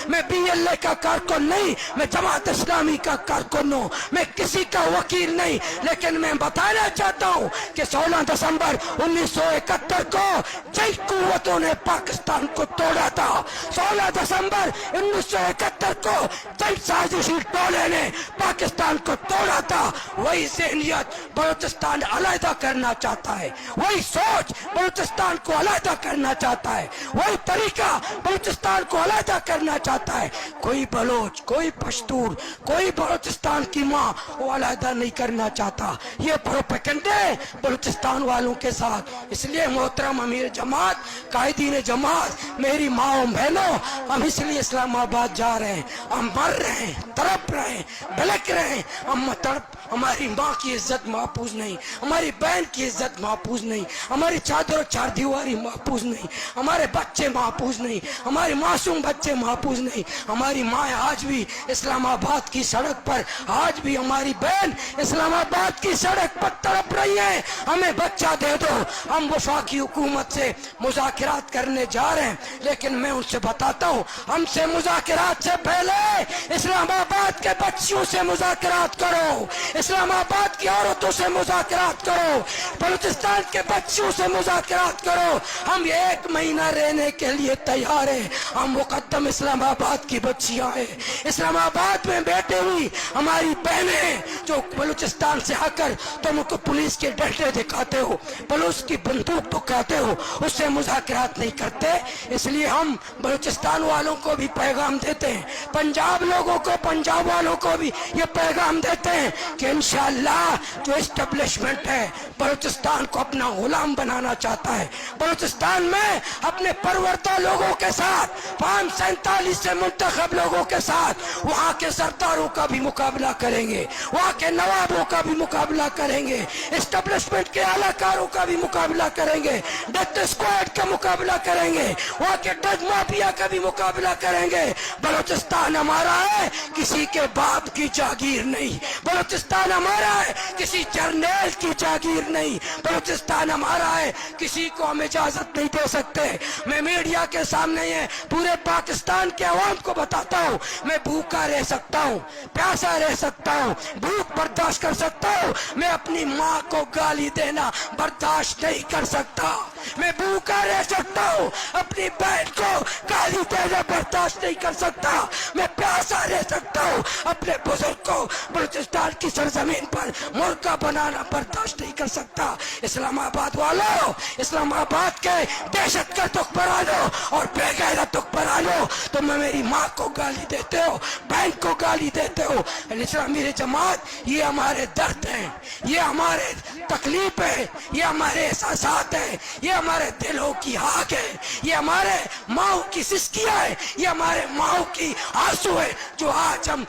मैं BLA का कारकुन नहीं, मैं जमात इस्लामी का कारकुन हूँ, मैं किसी का वकील नहीं, लेकिन मैं बताना चाहता हूँ कि 16 दिसंबर 1971 को जई कुव्वतों ने पाकिस्तान को तोड़ा था। 16 दिसंबर 1971 को जई साजिशी टोले ने पाकिस्तान को तोड़ा था। वही ज़हनियत बलूचिस्तान अलहदा करना चाहता है, वही सोच बलूचिस्तान को अलहदा करना चाहता है, वही तरीका बलूचिस्तान को अलहदा करना चाहता है। कोई बलोच, कोई पश्तून, कोई बलूचिस्तान की माँ वो अलहदा नहीं करना चाहता। ये प्रोपेगेंडा है बलूचिस्तान वालों के साथ। इसलिए मोहतरम अमीर जमात, कायदीन जमात, मेरी माँ बहनों, हम इसलिए इस्लामाबाद जा रहे हैं। हम मर रहे हैं, तड़प रहे हैं, भड़क रहे हैं, हम तड़प, हमारी माँ की इज्जत महफूज नहीं, हमारी बहन की इज्जत महफूज नहीं, हमारी चादर और चार दीवारी महफूज नहीं, हमारे बच्चे महफूज नहीं, हमारे मासूम बच्चे महफूज नहीं। हमारी माँ आज भी इस्लामाबाद की सड़क पर, आज भी हमारी बहन इस्लामाबाद की सड़क पर तड़प रही है। हमें बच्चा दे दो। हम वफाकी हुकूमत से मुज़ाकरात करने जा रहे हैं, लेकिन मैं उनसे बताता हूँ, हमसे मुज़ाकरात से पहले इस्लामाबाद के बच्चियों से मुज़ाकरात करो, इस्लामाबाद की औरतों से मुज़ाकरात करो, बलूचिस्तान के बच्चियों से मुज़ाकरात करो। हम 1 महीना रहने के लिए तैयार हैं। हम मुकद्दम इस्लामाबाद की बच्चियां हैं, इस्लामाबाद में बैठे हुई हमारी बहनें जो बलूचिस्तान से आकर तुम उनको पुलिस के डंडे दिखाते हो, पुलिस की बंदूक दिखाते हो, उससे मुज़ाकरात नहीं करते। इसलिए हम बलूचिस्तान वालों को भी पैगाम देते हैं, पंजाब लोगों को, पंजाब वालों को भी ये पैगाम देते हैं कि इंशाअल्लाह जो एस्टेब्लिशमेंट है बलूचिस्तान को अपना गुलाम बनाना चाहता है, बलूचिस्तान में अपने परवरता लोगों के साथ, 547 से मुंतखब लोगों के साथ वहाँ के सरदारों का भी मुकाबला करेंगे, वहाँ के नवाबों का भी मुकाबला करेंगे, एस्टेब्लिशमेंट के आलाकारों का भी मुकाबला करेंगे, डेथ स्क्वाड का मुकाबला करेंगे, वहाँ के ड्रग माफिया का भी मुकाबला करेंगे। बलूचिस्तान हमारा है, किसी के बाप की जागीर नहीं। बलूचिस्तान हमारा है, किसी जर्नैल की जागीर नहीं। बलूचिस्तान हमारा है, किसी को हम इजाजत नहीं दे सकते। मैं मीडिया के सामने ये पूरे पाकिस्तान के अवाम को बताता हूँ, मैं भूखा रह सकता हूँ, प्यासा रह सकता हूँ, भूख बर्दाश्त कर सकता हूँ, मैं अपनी माँ को गाली देना बर्दाश्त नहीं कर सकता। मैं भूखा रह सकता हूँ, अपनी बहन को गाली देना बर्दाश्त नहीं कर सकता। मैं प्यासा रह सकता हूँ, अपने बुजुर्ग को बलूचिस्तान की सरजमीन पर मुर्गा बनाना बर्दाश्त नहीं कर सकता। इस्लामाबाद वालों, इस्लामाबाद के दहशत का दुख पर आ लो और बेगैरत दुख पर आ लो। तुम मेरी माँ को गाली देते हो, बहन को गाली देते हो। इस्लामी जमात, ये हमारे दर्द है, ये हमारे तकलीफ है, ये हमारे एहसासात है, ये हमारे दिलों की आग है, ये हमारे माओ की सिसकियां है, ये हमारे माओ की आंसू है, जो आज हम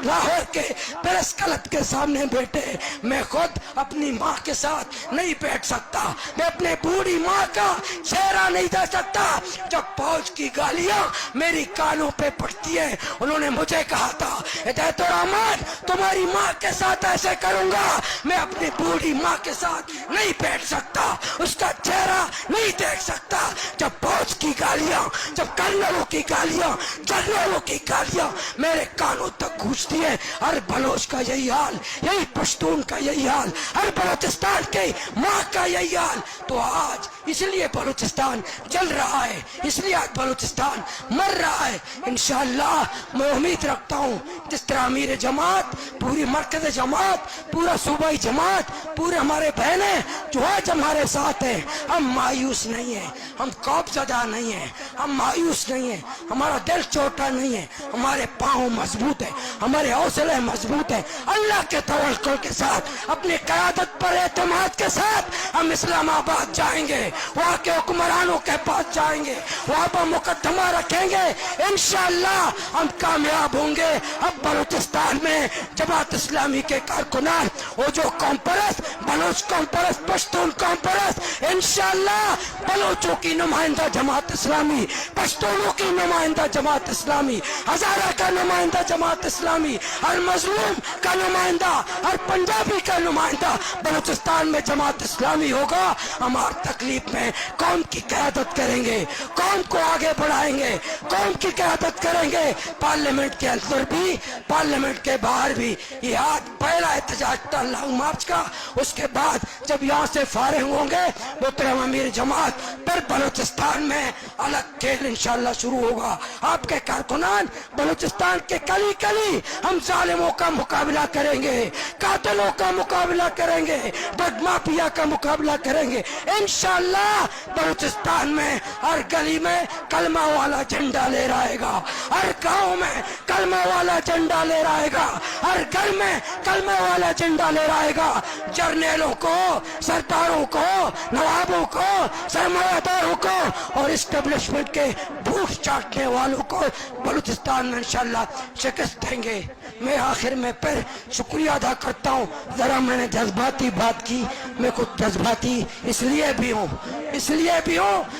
लाहौर के प्रेस क्लब के सामने बैठे। मैं खुद अपनी माँ के साथ नहीं बैठ सकता, मैं अपने बूढ़ी माँ का चेहरा नहीं दे सकता जब फौज की गालियां मेरी कानों पे पड़ती है। उन्होंने मुझे कहा था, हिदायतुर रहमान तुम्हारी माँ के साथ ऐसे करूंगा। मैं अपनी बूढ़ी माँ के साथ नहीं बैठ सकता, उसका चेहरा नहीं देख सकता जब फौज की गालियां, जब कर्नलों की गालियां, जनरलों की गालियां मेरे कानों तक गूंजती है। हर बलोच का यही हाल, यही पश्तून का यही हाल, हर बलूचिस्तान के माँ का यही हाल। तो आज इसलिए बलूचिस्तान जल रहा है, इसलिए आज बलूचिस्तान मर रहा है। इंशाअल्लाह मैं उम्मीद रखता हूँ जिस तरह अमीर जमात, पूरी मरकज़ जमात, पूरा सूबाई जमात, पूरे हमारे बहने जो आज हमारे साथ हैं, हम मायूस नहीं है, हम खौफज़दा नहीं है, हम मायूस नहीं है, हमारा दिल छोटा नहीं है, हमारे पाँव मजबूत है, हमारे हौसले मजबूत है। अल्लाह के तवक्कुल के साथ, अपनी क़यादत पर एतमाद के साथ हम इस्लामाबाद जाएंगे, वहाँ के हुक्मरानों के पास जाएंगे, वहाँ पर मुकदमा रखेंगे, इंशाअल्लाह हम कामयाब होंगे। अब बलूचिस्तान में जमात इस्लामी के कारकुनान, वो जो conference, Baloch conference, Pashtun conference, مقدس انشاءاللہ بلوچوں کی نمائندہ جماعت اسلامی، پشتونوں کی نمائندہ جماعت اسلامی، ہزارہ کا نمائندہ جماعت اسلامی، ہر مظلوم کا نمائندہ، ہر پنجابی کا نمائندہ بلوچستان میں جماعت اسلامی ہوگا. ہماری تکلیف میں قوم کی قیادت کریں گے، قوم کو آگے بڑھائیں گے، قوم کی قیادت کریں گے، پارلیمنٹ کے اندر بھی پارلیمنٹ کے باہر بھی. یہ آج پہلا احتجاج تھا لانگ مارچ کا. اس کے بعد جب یہاں سے فارغ ہوں گے محترم امیر جماعت پھر بلوچستان میں الگ کھیل انشاءاللہ شروع ہوگا. آپ کے کارکنان بلوچستان کے گلی گلی ہم ظالموں کا مقابلہ کریں گے، قاتلوں کا مقابلہ کریں گے، ڈرگ مافیا کا مقابلہ کریں گے انشاءاللہ. بلوچستان میں ہر گلی میں کلمہ والا جھنڈا لے رہے گا، ہر گاؤں میں کلمہ والا جھنڈا لے رہے گا، ہر گھر میں کلمہ والا جھنڈا لے رہے گا. جرنیلوں کو، سرداروں کو، نوابوں کو، سرمایہ داروں کو اور اسٹیبلشمنٹ کے بھوک چاٹنے والوں کو بلوچستان میں انشاءاللہ شکست دیں گے. میں آخر میں پھر شکریہ ادا کرتا ہوں. ذرا میں نے جذباتی بات کی، میں کچھ جذباتی اس لیے بھی ہوں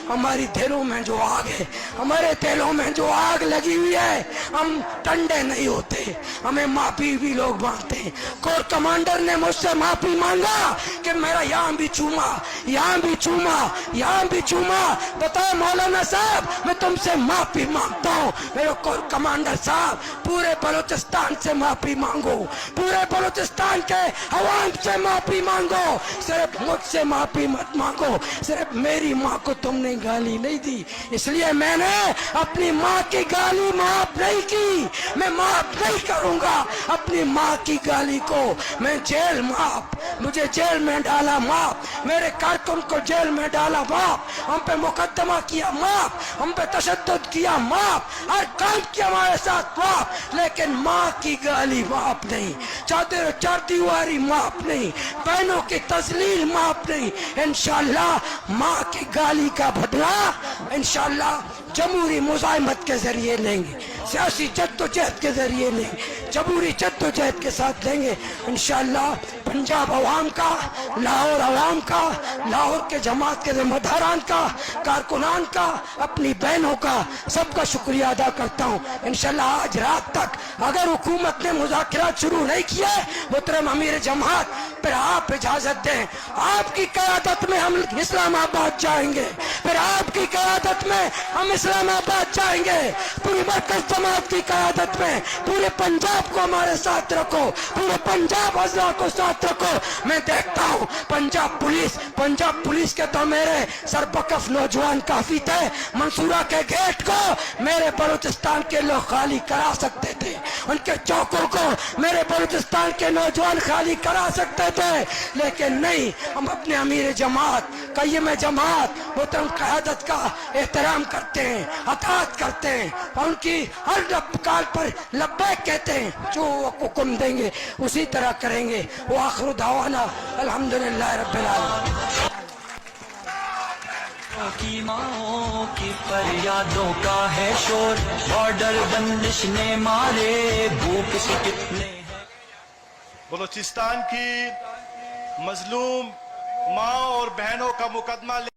ہماری دلوں میں جو آگ ہے، ہمارے دلوں میں جو آگ لگی ہوئی ہے، ہم ٹنڈے نہیں ہوتے، ہمیں معافی بھی لوگ مانگتے ہیں. کور کمانڈر نے مجھ سے معافی مانگا کہ میرا یہاں بھی چوما، یہاں بھی چوما، یہاں بھی چوما. بتاؤ مولانا صاحب میں تم سے معافی مانگتا ہوں. میرے کور کمانڈر صاحب پورے بلوچستان سے معافی مانگو، پورے بلوچستان کے عوام سے معافی مانگو. صرف مجھ سے معافی مت مانگو. صرف میری ماں کو تم نے گالی نہیں دی، اس لیے میں نے اپنی ماں کی گالی معاف نہیں کی. میں معاف نہیں کروں گا اپنی ماں کی گالی کو. میں جیل معاف، مجھے جیل میں ڈالا معاف، میرے کارکن کو جیل میں ڈالا معاف، ہم پہ مقدمہ کیا معاف، ہم پہ تشدد کیا معاف، ہر کام کیا ہمارے ساتھ معاف، لیکن ماں کی گالی معاف نہیں، چار دیواری معاف نہیں، بہنوں کی تذلیل معاف نہیں. انشاءاللہ ماں کی گالی کا بدلہ انشاءاللہ جمہوری مزاحمت کے ذریعے لیں گے، سیاسی جدوجہد کے ذریعے لیں گے، جمہوری جدوجہد کے ساتھ لیں گے انشاءاللہ. پنجاب عوام کا، لاہور عوام کا، لاہور کے جماعت کے ذمہ داران کا، کارکنان کا، اپنی بہنوں کا، سب کا شکریہ ادا کرتا ہوں. انشاءاللہ آج رات تک اگر حکومت نے مذاکرات شروع نہیں کیے محترم امیر جماعت پھر آپ اجازت دیں، آپ کی قیادت میں ہم اسلام آباد جائیں گے، پھر آپ کی قیادت میں ہم اسلام آباد جائیں گے، پوری مرکز جماعت کی قیادت میں پورے پنجاب کو ہمارے ساتھ رکھو، پورے پنجاب اضلاع کو ساتھ رکھو. میں دیکھتا ہوں پنجاب پولیس کے تو میرے سربکف نوجوان کافی تھے. منصورہ کے گیٹ کو میرے بلوچستان کے لوگ خالی کرا سکتے تھے، ان کے چوکوں کو میرے بلوچستان کے نوجوان خالی کرا سکتے تھے، لیکن نہیں. ہم اپنے امیر جماعت، قیم جماعت، محترم قیادت کا احترام کرتے ہیں، اطاعت کرتے ہیں، اور ان کی ہر کال پر لبیک کہتے ہیں. جو حکم دیں گے اسی طرح کریں گے. وآخر دعوانا الحمدللہ رب العالمین. کی ماں کی فریادوں کا ہے شور، بارڈر بندش نے مارے بھوک سے کتنے. بلوچستان کی مظلوم ماں اور بہنوں کا مقدمہ